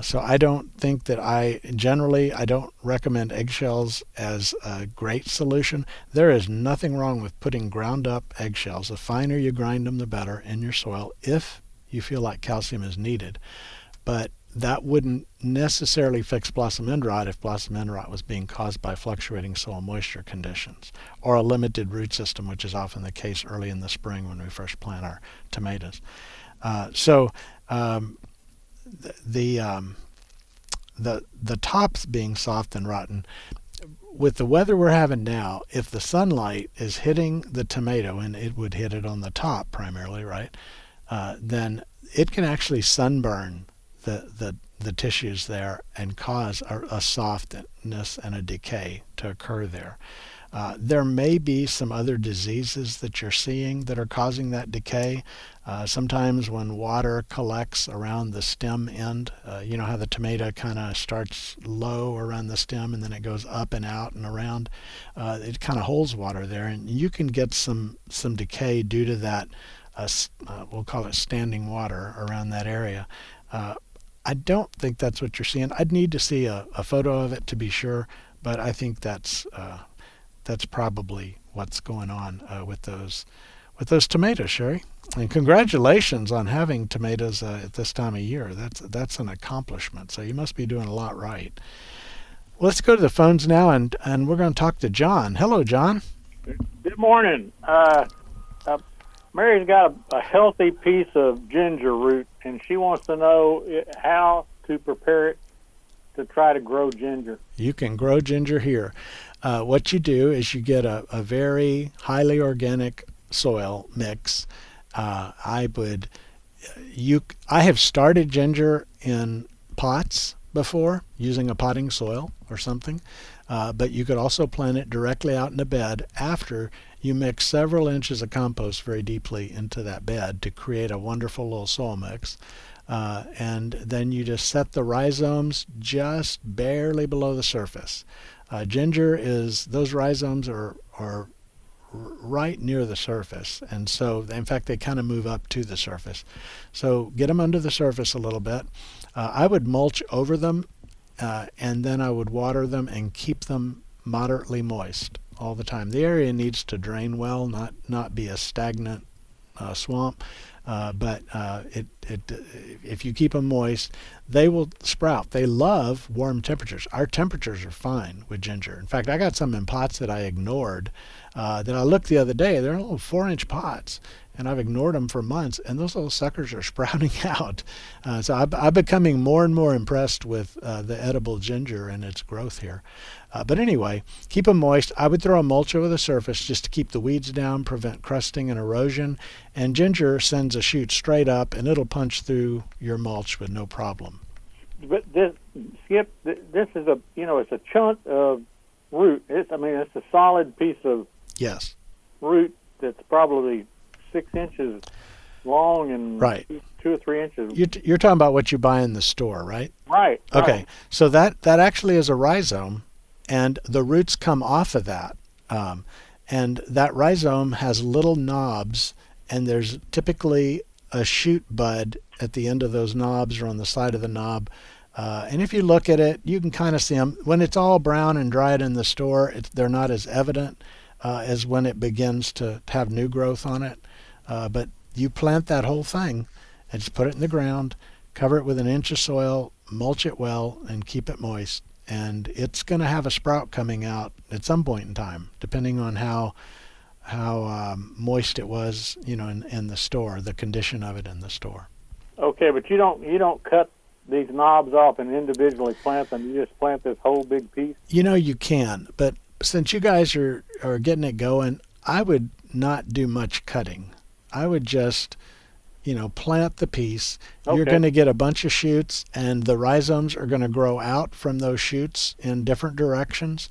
So I don't think that I don't recommend eggshells as a great solution. There is nothing wrong with putting ground up eggshells. The finer you grind them, the better in your soil if you feel like calcium is needed. But that wouldn't necessarily fix blossom end rot if blossom end rot was being caused by fluctuating soil moisture conditions or a limited root system, which is often the case early in the spring when we first plant our tomatoes. The tops being soft and rotten, with the weather we're having now, if the sunlight is hitting the tomato, and it would hit it on the top primarily, right? Then it can actually sunburn the tissues there and cause a softness and a decay to occur there. There may be some other diseases that you're seeing that are causing that decay. Sometimes when water collects around the stem end, you know how the tomato kind of starts low around the stem and then it goes up and out and around. It kind of holds water there, and you can get some decay due to that. We'll call it standing water around that area. I don't think that's what you're seeing. I'd need to see a photo of it to be sure, but I think that's probably what's going on with those tomatoes, Sherry. And congratulations on having tomatoes at this time of year. That's an accomplishment. So you must be doing a lot right. Well, let's go to the phones now, and we're going to talk to John. Hello, John. Good morning. Mary's got a healthy piece of ginger root, and she wants to know how to prepare it to try to grow ginger. You can grow ginger here. What you do is you get a very highly organic soil mix. I have started ginger in pots before using a potting soil or something. but you could also plant it directly out in the bed after you mix several inches of compost very deeply into that bed to create a wonderful little soil mix. And then you just set the rhizomes just barely below the surface. Ginger those rhizomes are right near the surface, and so in fact they kind of move up to the surface. So get them under the surface a little bit. I would mulch over them, and then I would water them and keep them moderately moist all the time. The area needs to drain well, not be a stagnant swamp. But if you keep them moist, they will sprout. They love warm temperatures. Our temperatures are fine with ginger. In fact, I got some in pots that I ignored. That I looked the other day. They're little 4-inch pots, and I've ignored them for months, and those little suckers are sprouting out. So I'm becoming more and more impressed with the edible ginger and its growth here. But anyway, keep them moist. I would throw a mulch over the surface just to keep the weeds down, prevent crusting and erosion. And ginger sends a shoot straight up, and it'll punch through your mulch with no problem. But Skip, this is it's a chunk of root. It's a solid piece of root that's probably 6 inches long and right. 2 or 3 inches. You're talking about what you buy in the store, right? Right. Okay, so that actually is a rhizome, and the roots come off of that. And that rhizome has little knobs, and there's typically a shoot bud at the end of those knobs or on the side of the knob. And if you look at it, you can kind of see them. When it's all brown and dried in the store, they're not as evident as when it begins to have new growth on it. But you plant that whole thing and just put it in the ground, cover it with an inch of soil, mulch it well, and keep it moist. And it's going to have a sprout coming out at some point in time, depending on how moist it was, in the store, the condition of it in the store. Okay, but you don't cut these knobs off and individually plant them. You just plant this whole big piece. You can, but since you guys are getting it going, I would not do much cutting. I would just plant the piece. Okay. You're going to get a bunch of shoots, and the rhizomes are going to grow out from those shoots in different directions.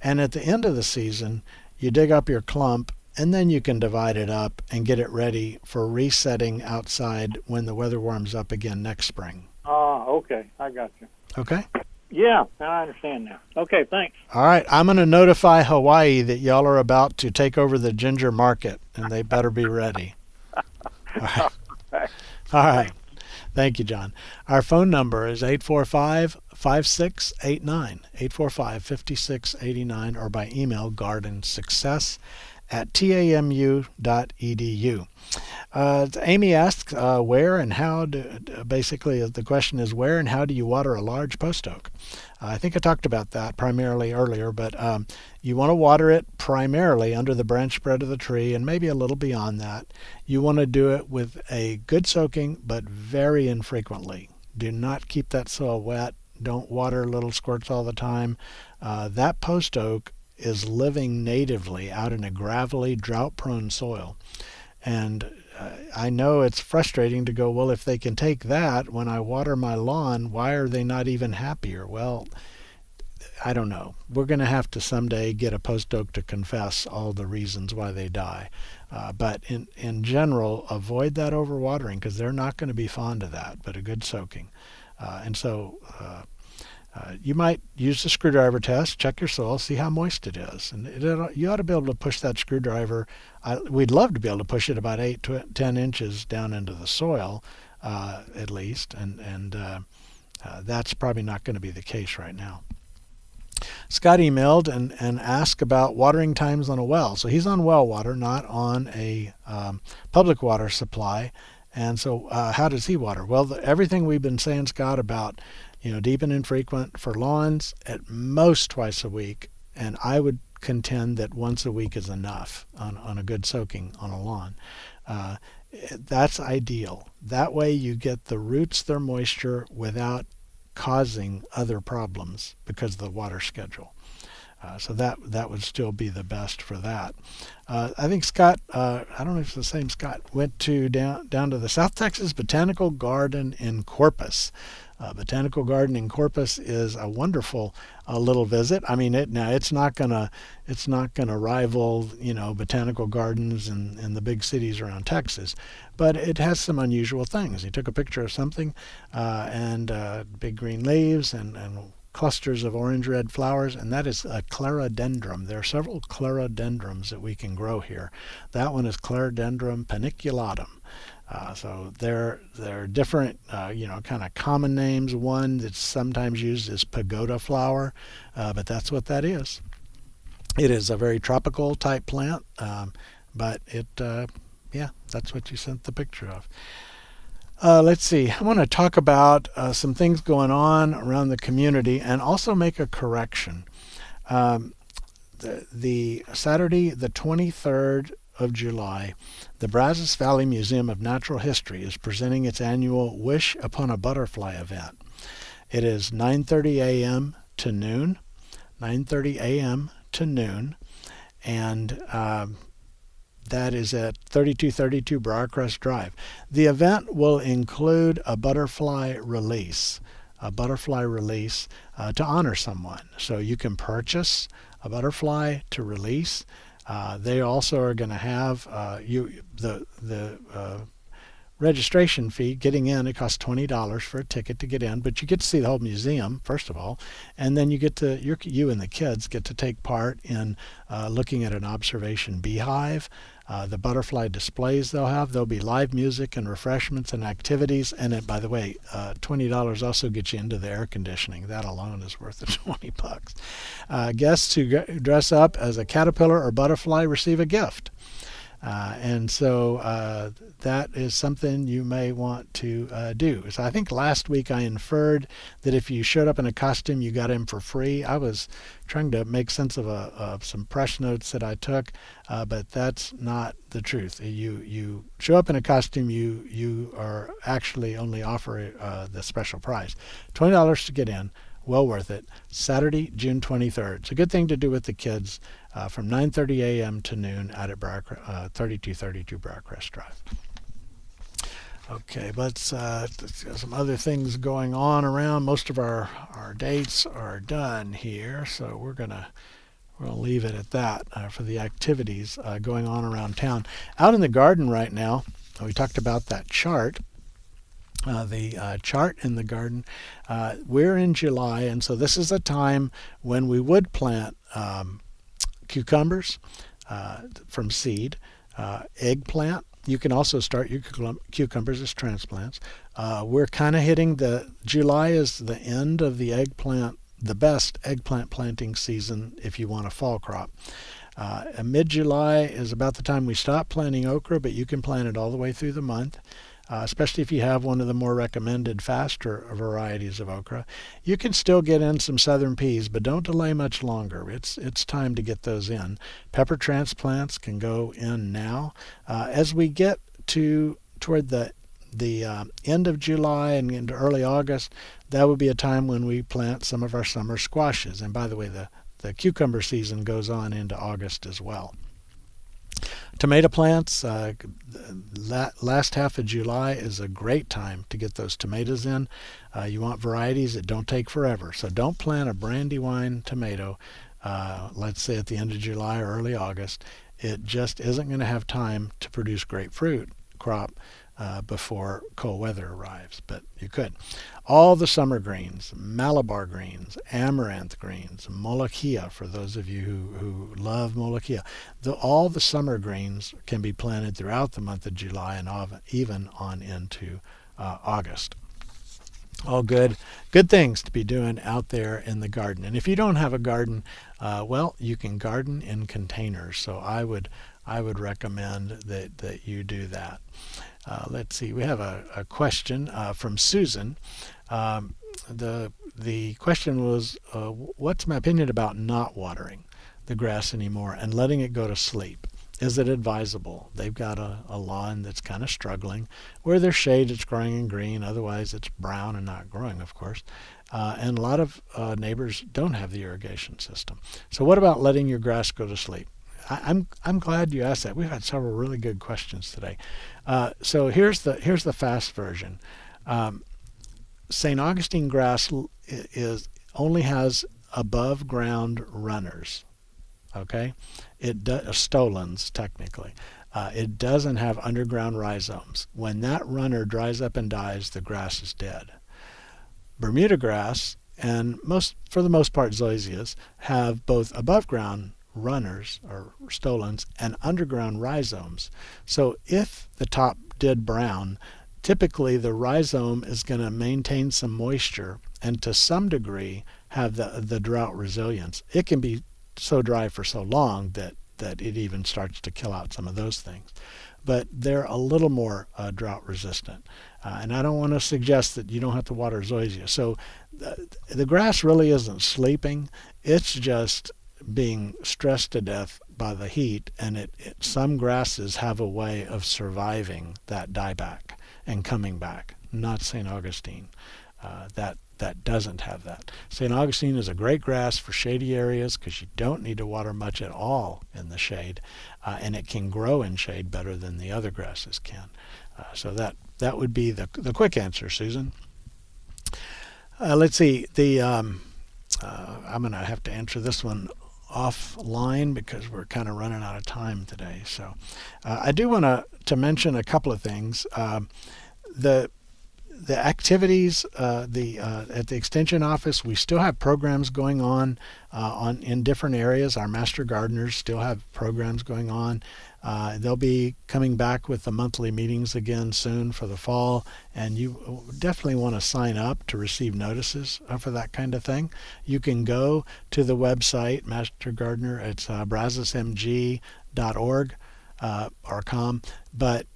And at the end of the season, you dig up your clump, and then you can divide it up and get it ready for resetting outside when the weather warms up again next spring. Okay. I got you. Okay? Yeah, I understand now. Okay, thanks. All right. I'm going to notify Hawaii that y'all are about to take over the ginger market, and they better be ready. All right. All right. Thank you, John. Our phone number is 845-5689, 845-5689, or by email, gardensuccess@tamu.edu. Amy asks where and how basically the question is, where and how do you water a large post oak? I think I talked about that primarily earlier, but you want to water it primarily under the branch spread of the tree and maybe a little beyond that. You want to do it with a good soaking, but very infrequently. Do not keep that soil wet. Don't water little squirts all the time. That post oak is living natively out in a gravelly, drought-prone soil. And I know it's frustrating to go, well, if they can take that when I water my lawn, why are they not even happier? Well, I don't know. We're going to have to someday get a post oak to confess all the reasons why they die. But in general, avoid that overwatering because they're not going to be fond of that, but a good soaking. You might use the screwdriver test, check your soil, see how moist it is. And you ought to be able to push that screwdriver. We'd love to be able to push it about 8 to 10 inches down into the soil, at least. And that's probably not going to be the case right now. Scott emailed and asked about watering times on a well. So he's on well water, not on a public water supply. And so how does he water? Well, everything we've been saying, Scott, about deep and infrequent for lawns, at most twice a week, and I would contend that once a week is enough on a good soaking on a lawn. That's ideal. That way you get the roots their moisture without causing other problems because of the water schedule. So that would still be the best for that. I think Scott, I don't know if it's the same Scott, went to down to the South Texas Botanical Garden in Corpus. Botanical Garden in Corpus is a wonderful little visit. I mean, it's not gonna rival botanical gardens in the big cities around Texas, but it has some unusual things. He took a picture of something, and big green leaves and clusters of orange-red flowers, and that is a clerodendrum. There are several clerodendrums that we can grow here. That one is Clerodendrum paniculatum. So they're different, kind of common names. One that's sometimes used is pagoda flower, but that's what that is. It is a very tropical type plant, but that's what you sent the picture of. Let's see. I want to talk about some things going on around the community and also make a correction. The Saturday, the 23rd of July, the Brazos Valley Museum of Natural History is presenting its annual Wish Upon a Butterfly event. It is 9:30 a.m. to noon, 9:30 a.m. to noon, and that is at 3232 Briarcrest Drive. The event will include a butterfly release to honor someone. So you can purchase a butterfly to release. They also are going to have the registration fee. Getting in, it costs $20 for a ticket to get in, but you get to see the whole museum first of all, and then you and the kids get to take part in looking at an observation beehive. The butterfly displays there'll be live music and refreshments and activities. And by the way, $20 also gets you into the air conditioning. That alone is worth the $20. Guests who dress up as a caterpillar or butterfly receive a gift. And so that is something you may want to do. So I think last week I inferred that if you showed up in a costume, you got in for free. I was trying to make sense of some press notes that I took, but that's not the truth. You show up in a costume, you are actually only offer the special price, $20 to get in. Well worth it. Saturday, June 23rd. It's a good thing to do with the kids from 9:30 a.m. to noon out at 3232 Briarcrest Drive. Okay, let's some other things going on around. Most of our dates are done here, so we're gonna leave it at that for the activities going on around town. Out in the garden right now, we talked about that chart. The chart in the garden. We're in July, and so this is a time when we would plant cucumbers from seed, eggplant. You can also start your cucumbers as transplants. We're kind of hitting July is the end of the best eggplant planting season if you want a fall crop. Mid-July is about the time we stop planting okra, but you can plant it all the way through the month. Especially if you have one of the more recommended faster varieties of okra. You can still get in some southern peas, but don't delay much longer. It's time to get those in. Pepper transplants can go in now. As we get toward the end of July and into early August, that would be a time when we plant some of our summer squashes. And by the way, the cucumber season goes on into August as well. Tomato plants, last half of July is a great time to get those tomatoes in. You want varieties that don't take forever. So don't plant a Brandywine tomato, let's say at the end of July or early August. It just isn't going to have time to produce great fruit crop before cold weather arrives, but you could. All the summer greens, Malabar greens, amaranth greens, Molokhia, for those of you who love Molokhia. All the summer greens can be planted throughout the month of July and even on into August. All good things to be doing out there in the garden. And if you don't have a garden, you can garden in containers. So I would recommend that you do that. Let's see. We have a question from Susan. The question was, what's my opinion about not watering the grass anymore and letting it go to sleep? Is it advisable? They've got a lawn that's kind of struggling. Where there's shade, it's growing in green. Otherwise, it's brown and not growing, of course. And a lot of neighbors don't have the irrigation system. So what about letting your grass go to sleep? I'm glad you asked that. We've had several really good questions today. So here's the fast version. St. Augustine grass only has above ground runners. Okay, stolons technically. It doesn't have underground rhizomes. When that runner dries up and dies, the grass is dead. Bermuda grass and for the most part zoysias have both above ground runners or stolons and underground rhizomes. So if the top did brown, typically the rhizome is going to maintain some moisture and to some degree have the drought resilience. It can be so dry for so long that it even starts to kill out some of those things. But they're a little more drought resistant. And I don't want to suggest that you don't have to water zoysia. So the grass really isn't sleeping. It's just being stressed to death by the heat. And some grasses have a way of surviving that dieback and coming back. Not St. Augustine. That doesn't have that. St. Augustine is a great grass for shady areas because you don't need to water much at all in the shade, and it can grow in shade better than the other grasses can. So that would be the quick answer, Susan. Let's see. I'm going to have to answer this one offline because we're kind of running out of time today. So I do want to mention a couple of things. The activities at the Extension Office, we still have programs going on in different areas. Our Master Gardeners still have programs going on. They'll be coming back with the monthly meetings again soon for the fall, and you definitely want to sign up to receive notices for that kind of thing. You can go to the website, Master Gardener. It's brazosmg.org or com, but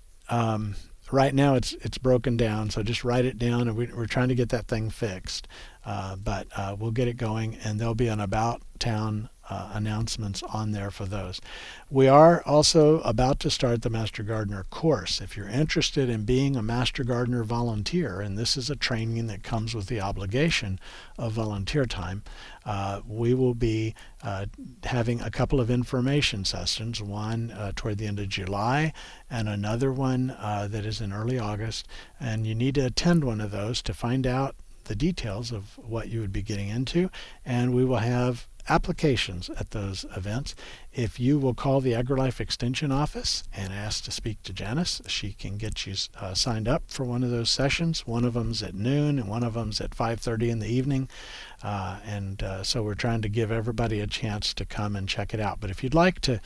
right now it's broken down, so just write it down, and we're trying to get that thing fixed. But we'll get it going, and there'll be an About Town announcements on there for those. We are also about to start the Master Gardener course. If you're interested in being a Master Gardener volunteer, and this is a training that comes with the obligation of volunteer time, we will be having a couple of information sessions, one toward the end of July and another one that is in early August, and you need to attend one of those to find out the details of what you would be getting into, and we will have applications at those events. If you will call the AgriLife Extension Office and ask to speak to Janice, she can get you signed up for one of those sessions. One of them's at noon and one of them's at 5:30 in the evening. So we're trying to give everybody a chance to come and check it out. But if you'd like to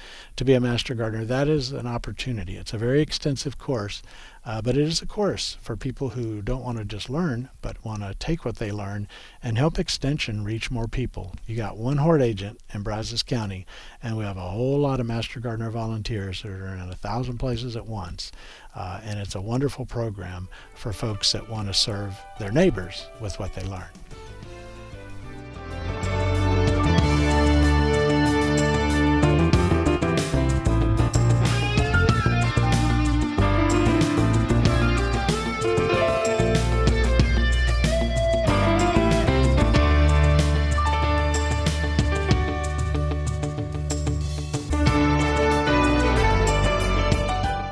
be a Master Gardener, that is an opportunity. It's a very extensive course, but it is a course for people who don't want to just learn, but want to take what they learn and help Extension reach more people. You got one horde agent in Brazos County, and we have a whole lot of Master Gardener volunteers that are in 1,000 places at once. And it's a wonderful program for folks that want to serve their neighbors with what they learn.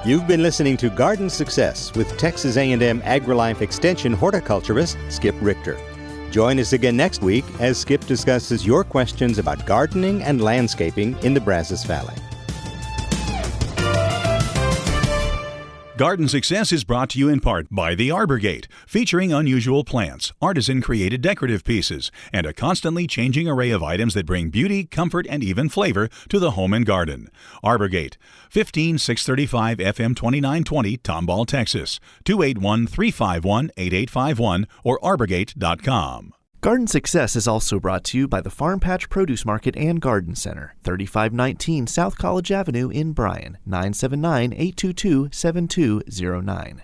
You've been listening to Garden Success with Texas A&M AgriLife Extension horticulturist Skip Richter. Join us again next week as Skip discusses your questions about gardening and landscaping in the Brazos Valley. Garden Success is brought to you in part by the Arbor Gate, featuring unusual plants, artisan-created decorative pieces, and a constantly changing array of items that bring beauty, comfort, and even flavor to the home and garden. Arbor Gate, 15635 FM 2920, Tomball, Texas, 281-351-8851 or arborgate.com. Garden Success is also brought to you by the Farm Patch Produce Market and Garden Center, 3519 South College Avenue in Bryan, 979-822-7209.